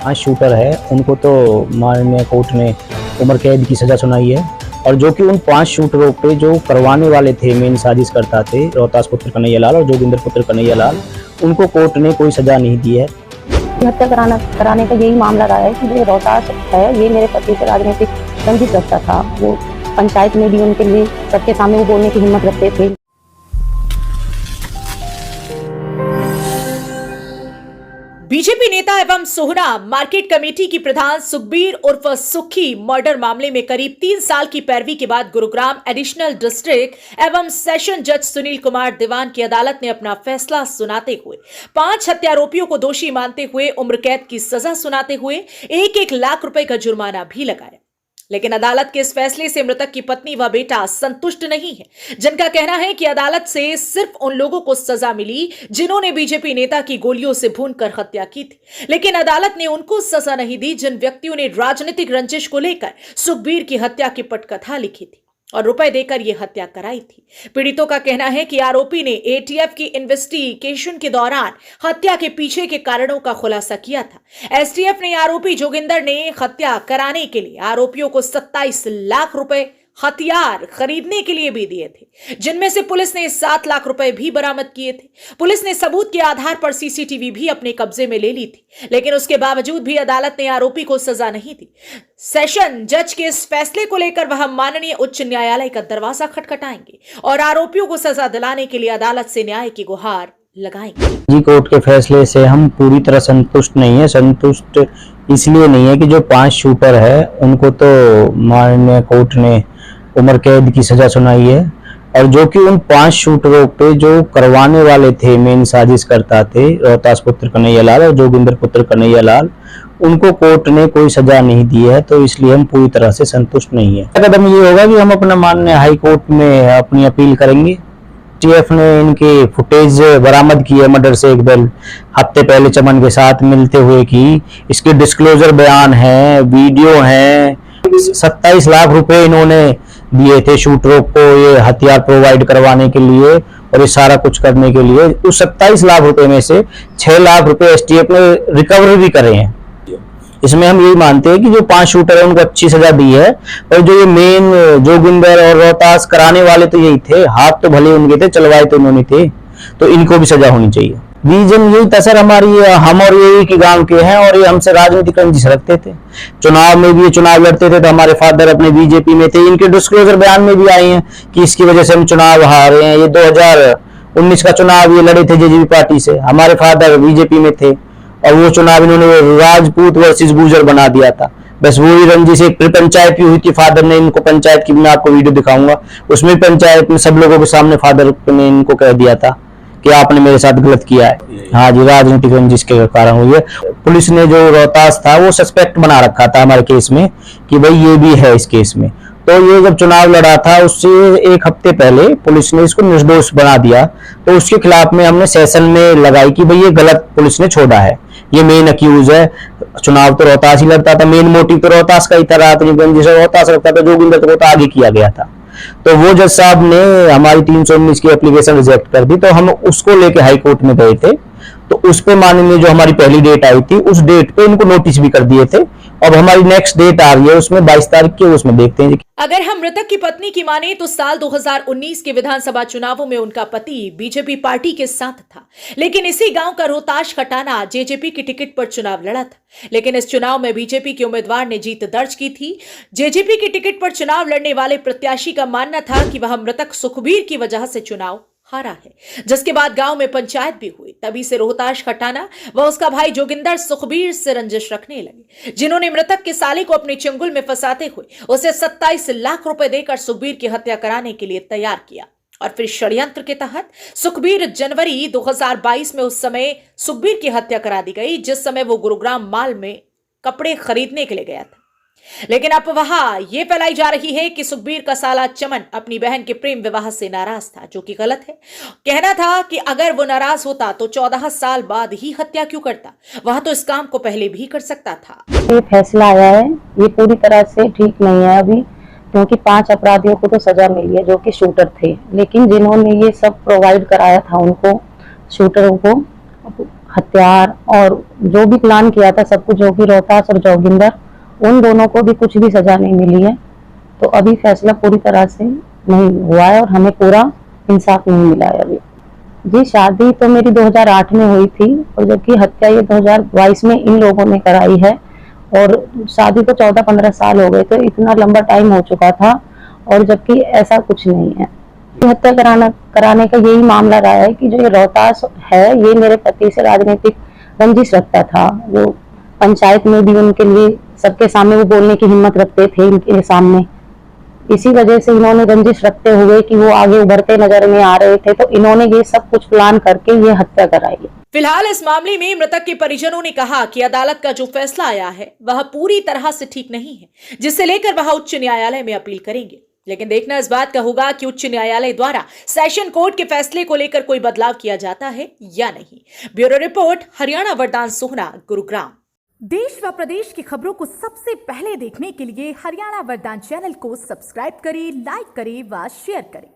5 shooter है उनको तो माननीय कोर्ट ने उम्र कैद की सज़ा सुनाई है। और जो कि उन 5 शूटरों पे जो करवाने वाले थे, मेन साजिश करता थे, रोहतास पुत्र कन्हैया लाल और जोगिंदर पुत्र कन्हैया लाल, उनको कोर्ट ने कोई सज़ा नहीं दी है। हत्या कराने का यही मामला रहा है कि जो रोहतास है ये मेरे पति से राजनीतिक रंजिश रखता था। वो पंचायत में भी उनके लिए सबके सामने वो बोलने की हिम्मत रखते थे। बीजेपी नेता एवं सोहना मार्केट कमेटी की प्रधान सुखबीर उर्फ सुखी मर्डर मामले में करीब 3 साल की पैरवी के बाद गुरुग्राम एडिशनल डिस्ट्रिक्ट एवं सेशन जज सुनील कुमार दीवान की अदालत ने अपना फैसला सुनाते हुए 5 हत्यारोपियों को दोषी मानते हुए उम्र कैद की सजा सुनाते हुए 1-1 लाख रुपए का जुर्माना भी लगाया। लेकिन अदालत के इस फैसले से मृतक की पत्नी व बेटा संतुष्ट नहीं है, जिनका कहना है कि अदालत से सिर्फ उन लोगों को सजा मिली जिन्होंने बीजेपी नेता की गोलियों से भूनकर हत्या की थी, लेकिन अदालत ने उनको सजा नहीं दी जिन व्यक्तियों ने राजनीतिक रंजिश को लेकर सुखबीर की हत्या की पटकथा लिखी थी और रुपए देकर यह हत्या कराई थी। पीड़ितों का कहना है कि आरोपी ने एटीएफ की इन्वेस्टिगेशन के दौरान हत्या के पीछे के कारणों का खुलासा किया था। एसटीएफ ने आरोपी जोगिंदर ने हत्या कराने के लिए आरोपियों को 27 लाख रुपए हथियार खरीदने के लिए भी दिए थे, जिनमें से पुलिस ने 7 लाख रुपए भी बरामद किए थे। पुलिस ने सबूत के आधार पर सीसीटीवी भी अपने कब्जे में ले ली थी, लेकिन उसके बावजूद भी अदालत ने आरोपी को सजा नहीं दी। सेशन जज के इस फैसले को लेकर वह माननीय उच्च न्यायालय का दरवाजा खटखटाएंगे और आरोपियों को सजा दिलाने के लिए अदालत से न्याय की गुहार लगाएंगे। जी, कोर्ट के फैसले से हम पूरी तरह संतुष्ट नहीं है। संतुष्ट इसलिए नहीं है कि जो 5 शूटर है उनको तो माननीय कोर्ट ने उम्र कैद की सजा सुनाई है, और जो कि उन 5 शूटरों पे जो करवाने वाले थे, मेन साजिश करता थे, रोहतास पुत्र कन्हैया लाल और जोगिंदर पुत्र कन्हैया लाल, उनको कोर्ट ने कोई सजा नहीं दी है। तो इसलिए हम पूरी तरह से संतुष्ट नहीं है। कदम ये होगा कि हम अपना माननीय हाई कोर्ट में अपनी अपील करेंगे। टीएफ ने इनके फुटेज बरामद की है मर्डर से 1 हफ्ते पहले चमन के साथ मिलते हुए की, इसके डिस्क्लोजर बयान है, वीडियो है। 27 लाख रुपए इन्होंने दिए थे शूटरों को ये हथियार प्रोवाइड करवाने के लिए और ये सारा कुछ करने के लिए। उस 27 लाख रुपए में से 6 लाख रुपए एसटीएफ ने रिकवर भी करे हैं। इसमें हम यही मानते हैं कि जो 5 शूटर है उनको अच्छी सजा दी है, और जो ये मेन जोगिंदर और रोहतास कराने वाले तो यही थे, हाथ तो भले उनके थे, चलवाए तो उन्होंने थे, तो इनको भी सजा होनी चाहिए। रीजन यही था सर, हमारी हम और ये एक ही गांव के हैं और ये हमसे राजनीतिक रंजिश रखते थे। चुनाव में भी ये चुनाव लड़ते थे तो हमारे फादर अपने बीजेपी में थे। इनके डिस्क्लोजर बयान में भी आए हैं कि इसकी वजह से हम चुनाव हारे हैं। ये 2019 का चुनाव ये लड़े थे जेजेपी पार्टी से, हमारे फादर बीजेपी में थे, और वो चुनाव इन्होंने राजपूत वर्सेस गुर्जर बना दिया था। बस वही रंजिश, एक पंचायत भी हुई थी, फादर ने इनको पंचायत की, मैं आपको वीडियो दिखाऊंगा, उसमें पंचायत में सब लोगों के सामने फादर ने इनको कह दिया था कि आपने मेरे साथ गलत किया है। हाँ जी, राजनीतिक रंजिश के कारण हुई है। पुलिस ने जो रोहतास था वो सस्पेक्ट बना रखा था हमारे केस में कि भाई ये भी है इस केस में। तो ये जब चुनाव लड़ा था उससे 1 हफ्ते पहले पुलिस ने इसको निर्दोष बना दिया, तो उसके खिलाफ में हमने सेशन में लगाई कि भाई ये गलत पुलिस ने छोड़ा है, ये मेन अक्यूज है। चुनाव तो रोहतास ही लड़ता था, मेन मोटिव तो रोहतास का ही था, राजनीतिक रंजिश रोहतास रखता था, जोगिंदर को तो आगे किया गया था। तो वो जज साहब ने हमारी 319 की एप्लीकेशन रिजेक्ट कर दी, तो हम उसको लेके हाई कोर्ट में गए थे। तो उस पे माननीय जो हमारी पहली डेट आई थी उस डेट पे इनको नोटिस भी कर दिए थे, और हमारी नेक्स्ट डेट आ रही है उसमें 22 तारीख की, उसमें देखते हैं। अगर हम मृतक की पत्नी की माने तो साल 2019 के विधानसभा चुनावों में उनका पति बीजेपी पार्टी के साथ था, लेकिन इसी गांव का रोहतास खटाना जेजेपी की टिकट पर चुनाव लड़ा था। लेकिन इस चुनाव में बीजेपी के उम्मीदवार ने जीत दर्ज की थी। जेजेपी की टिकट पर चुनाव लड़ने वाले प्रत्याशी का मानना था कि वह मृतक सुखबीर की वजह से चुनाव हारा है, जिसके बाद गांव में पंचायत भी हुई। तभी से रोहतास खटाना व उसका भाई जोगिंदर सुखबीर से रंजिश रखने लगे, जिन्होंने मृतक के साले को अपने चंगुल में फंसाते हुए उसे 27 लाख रुपए देकर सुखबीर की हत्या कराने के लिए तैयार किया। और फिर षड्यंत्र के तहत सुखबीर जनवरी 2022 में उस समय सुखबीर की हत्या करा दी गई, जिस समय वो गुरुग्राम मॉल में कपड़े खरीदने के लिए गया था। लेकिन अब वहां यह फैलाई जा रही है कि सुखबीर का साला चमन अपनी बहन के प्रेम विवाह से नाराज था, जो कि गलत है। कहना था कि अगर वो नाराज होता तो 14 साल बाद ही हत्या क्यों करता, वह तो इस काम को पहले भी कर सकता था। ये फैसला आया है ये पूरी तरह से ठीक नहीं है अभी, क्योंकि 5 अपराधियों को तो सजा मिली है जो कि शूटर थे, लेकिन जिन्होंने ये सब प्रोवाइड कराया था उनको, शूटरों को हथियार और जो भी प्लान किया था सब कुछ, जो कि रोहतास और जोगिंदर, उन दोनों को भी कुछ भी सजा नहीं मिली है। तो अभी फैसला पूरी तरह से नहीं हुआ है और हमें पूरा इंसाफ नहीं मिला है अभी। जी, शादी तो मेरी 2008 में हुई थी और जबकि हत्या ये 2022 में इन लोगों ने कराई है और शादी को 14-15 साल हो गए, तो इतना लंबा टाइम हो चुका था और जबकि ऐसा कुछ नहीं है। हत्या कराने का यही मामला रहा है कि जो ये रोहतास है, ये मेरे पति से राजनीतिक रंजिश रखता था। वो पंचायत में भी उनके लिए सबके सामने वो बोलने की हिम्मत रखते थे इनके सामने। इसी वजह से इन्होंने रंजिश रखते हुए कि वो आगे उभरते नजर में आ रहे थे, तो इन्होंने ये सब कुछ प्लान करके ये हत्या कराई है। फिलहाल इस मामले में मृतक के परिजनों ने कहा कि अदालत का जो फैसला आया है वह पूरी तरह से ठीक नहीं है, जिसे लेकर वह उच्च न्यायालय में अपील करेंगे। लेकिन देखना इस बात का होगा कि उच्च न्यायालय द्वारा सेशन कोर्ट के फैसले को लेकर कोई बदलाव किया जाता है या नहीं। ब्यूरो रिपोर्ट, हरियाणा वरदान सोहना, गुरुग्राम। देश व प्रदेश की खबरों को सबसे पहले देखने के लिए हरियाणा वरदान चैनल को सब्सक्राइब करें, लाइक करें व शेयर करें।